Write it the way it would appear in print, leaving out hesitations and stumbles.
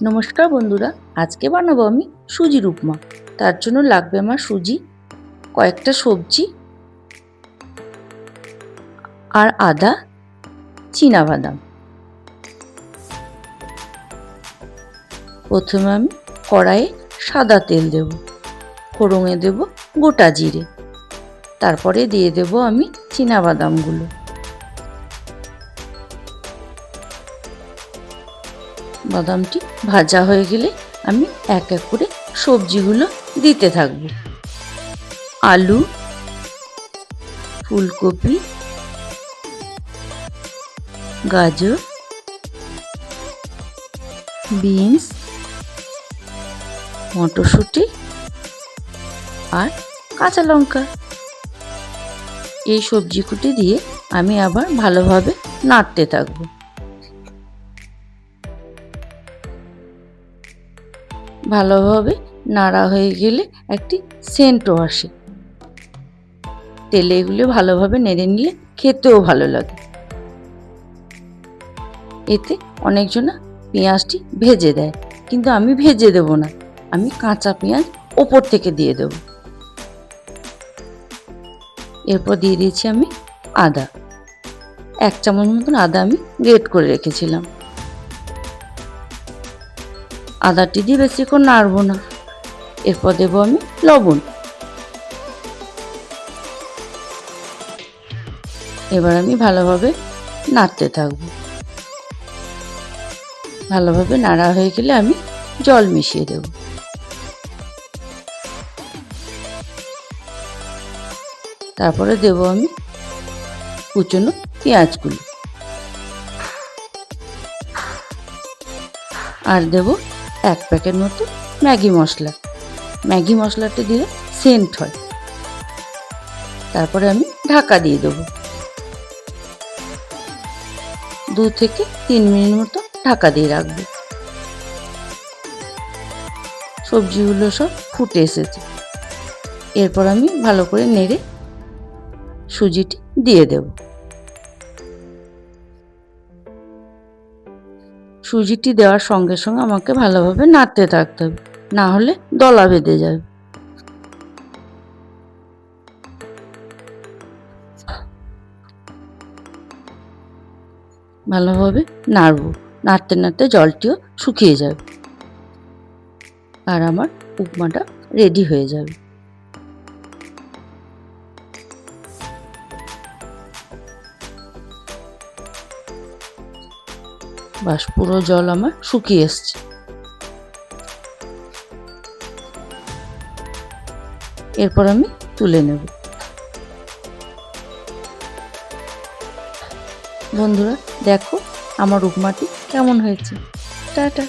নমস্কার বন্ধুরা, আজকে বানাবো আমি সুজির উপমা। তার জন্য লাগবে আমার সুজি, কয়েকটা সবজি আর আদা, চীনাবাদাম। প্রথমে আমি কড়াইয়ে সাদা তেল দেব, ফোড়নে দেব গোটা জিরে, তারপরে দিয়ে দেব আমি চীনাবাদামগুলো। বাদামটি ভাজা হয়ে গেলে আমি এক এক করে সবজিগুলো দিতে থাকব। আলু, ফুলকপি, গাজর, বিনস, মটরশুঁটি আর কাঁচা লঙ্কা। এই সবজিগুটি দিয়ে আমি আবার ভালোভাবে নাড়তে থাকবো। ভালোভাবে নাড়া হয়ে গেলে একটি সেন্টও আসে। তেলে এগুলো ভালোভাবে নেড়ে নিলে খেতেও ভালো লাগে। এতে অনেকজনা পেঁয়াজটি ভেজে দেয়, কিন্তু আমি ভেজে দেব না, আমি কাঁচা পেঁয়াজ ওপর থেকে দিয়ে দেব। এরপর দিয়ে দিয়েছি আমি আদা, 1 চামচ মতন আদা আমি গ্রেট করে রেখেছিলাম। আদাটি দিয়ে বেশিক্ষণ নাড়বো না। এরপর দেব আমি লবণ। এবার আমি ভালোভাবে নাড়তে থাকব। ভালোভাবে নাড়া হয়ে গেলে আমি জল মিশিয়ে দেব। তারপরে দেব আমি কুচনো পেঁয়াজগুলো, আর দেব 1 প্যাকেট মতো ম্যাগি মশলা। ম্যাগি মশলাটা দিলে সেন্ট হয়। তারপরে আমি ঢাকা দিয়ে দেবো। 2 থেকে 3 মিনিট মতো ঢাকা দিয়ে রাখবো। সবজিগুলো সব ফুটে এসেছে। এরপর আমি ভালো করে নেড়ে সুজিটি দিয়ে দেব। সুজিটি দেওয়ার সঙ্গে সঙ্গে আমাকে ভালোভাবে নাড়তে থাকতে হবে, না হলে দলা বেঁধে যাবে। ভালোভাবে নাড়বো, নাড়তে নাড়তে জলটিও শুকিয়ে যাবে আর আমার উপমাটা রেডি হয়ে যাবে। বাস পুরো জল আমার শুকিয়ে এসছে। এরপর আমি তুলে নেব। বন্ধুরা দেখো আমার উপমাটি কেমন হয়েছে। টাটা।